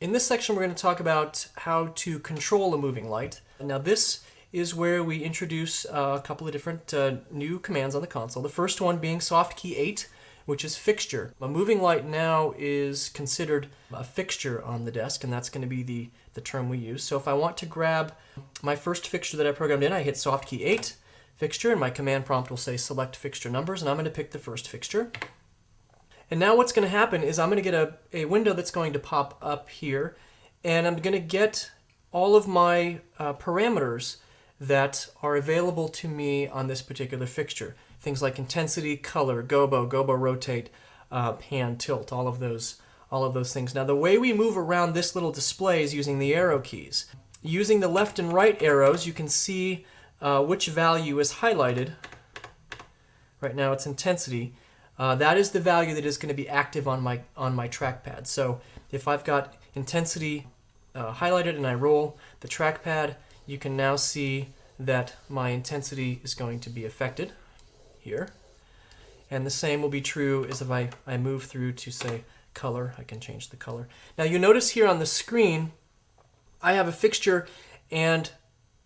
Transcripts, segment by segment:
In this section, we're going to talk about how to control a moving light. Now this is where we introduce a couple of different new commands on the console. The first one being soft key 8, which is fixture. A moving light now is considered a fixture on the desk, and that's going to be the term we use. So if I want to grab my first fixture that I programmed in, I hit soft key 8, fixture, and my command prompt will say select fixture numbers, and I'm going to pick the first fixture. And now what's going to happen is I'm going to get a window that's going to pop up here, and I'm going to get all of my parameters that are available to me on this particular fixture. Things like intensity, color, gobo rotate, pan, tilt, all of those things. Now the way we move around this little display is using the arrow keys. Using the left and right arrows, you can see which value is highlighted. Right now it's intensity. That is the value that is going to be active on my trackpad. So if I've got intensity highlighted and I roll the trackpad, you can now see that my intensity is going to be affected here. And the same will be true as if I move through to, say, color. I can change the color. Now you notice here on the screen I have a fixture, and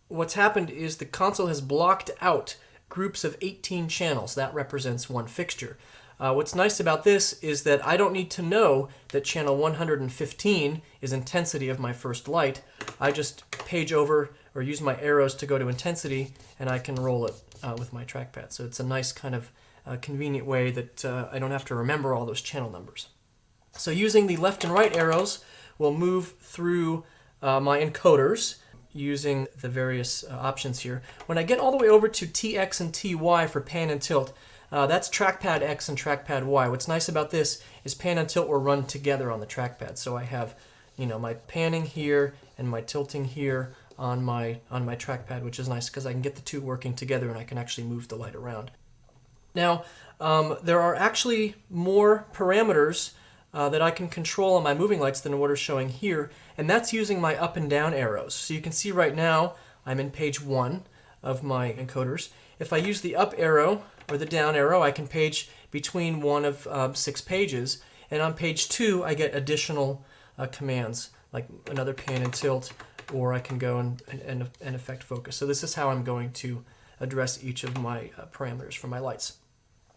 what's happened is the console has blocked out groups of 18 channels. That represents one fixture. What's nice about this is that I don't need to know that channel 115 is intensity of my first light. I just page over or use my arrows to go to intensity, and I can roll it with my trackpad. So it's a nice kind of convenient way that I don't have to remember all those channel numbers. So using the left and right arrows, we'll move through my encoders using the various options here. When I get all the way over to TX and TY for pan and tilt, that's trackpad X and trackpad Y. What's nice about this is pan and tilt will run together on the trackpad. So I have, my panning here and my tilting here on my trackpad, which is nice because I can get the two working together and I can actually move the light around. Now, there are actually more parameters that I can control on my moving lights than what are showing here, and that's using my up and down arrows. So you can see right now I'm in page 1 of my encoders. If I use the up arrow or the down arrow, I can page between one of 6 pages, and on page 2 I get additional commands like another pan and tilt, or I can go and affect focus. So this is how I'm going to address each of my parameters for my lights.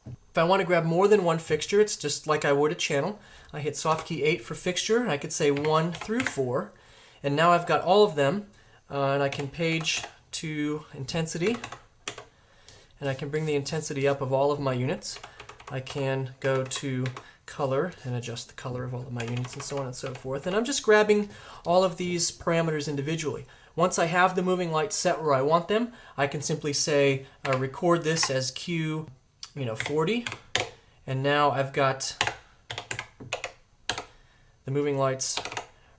If I want to grab more than one fixture, it's just like I would a channel. I hit soft key 8 for fixture, and I could say 1 through 4, and now I've got all of them, and I can page to intensity, and I can bring the intensity up of all of my units. I can go to color and adjust the color of all of my units and so on and so forth. And I'm just grabbing all of these parameters individually. Once I have the moving lights set where I want them, I can simply say record this as Q 40, and now I've got the moving lights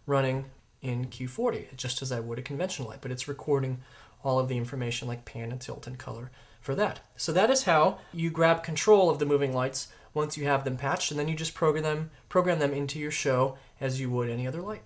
running in Q40, just as I would a conventional light, but it's recording all of the information like pan and tilt and color for that. So that is how you grab control of the moving lights once you have them patched, and then you just program them into your show as you would any other light.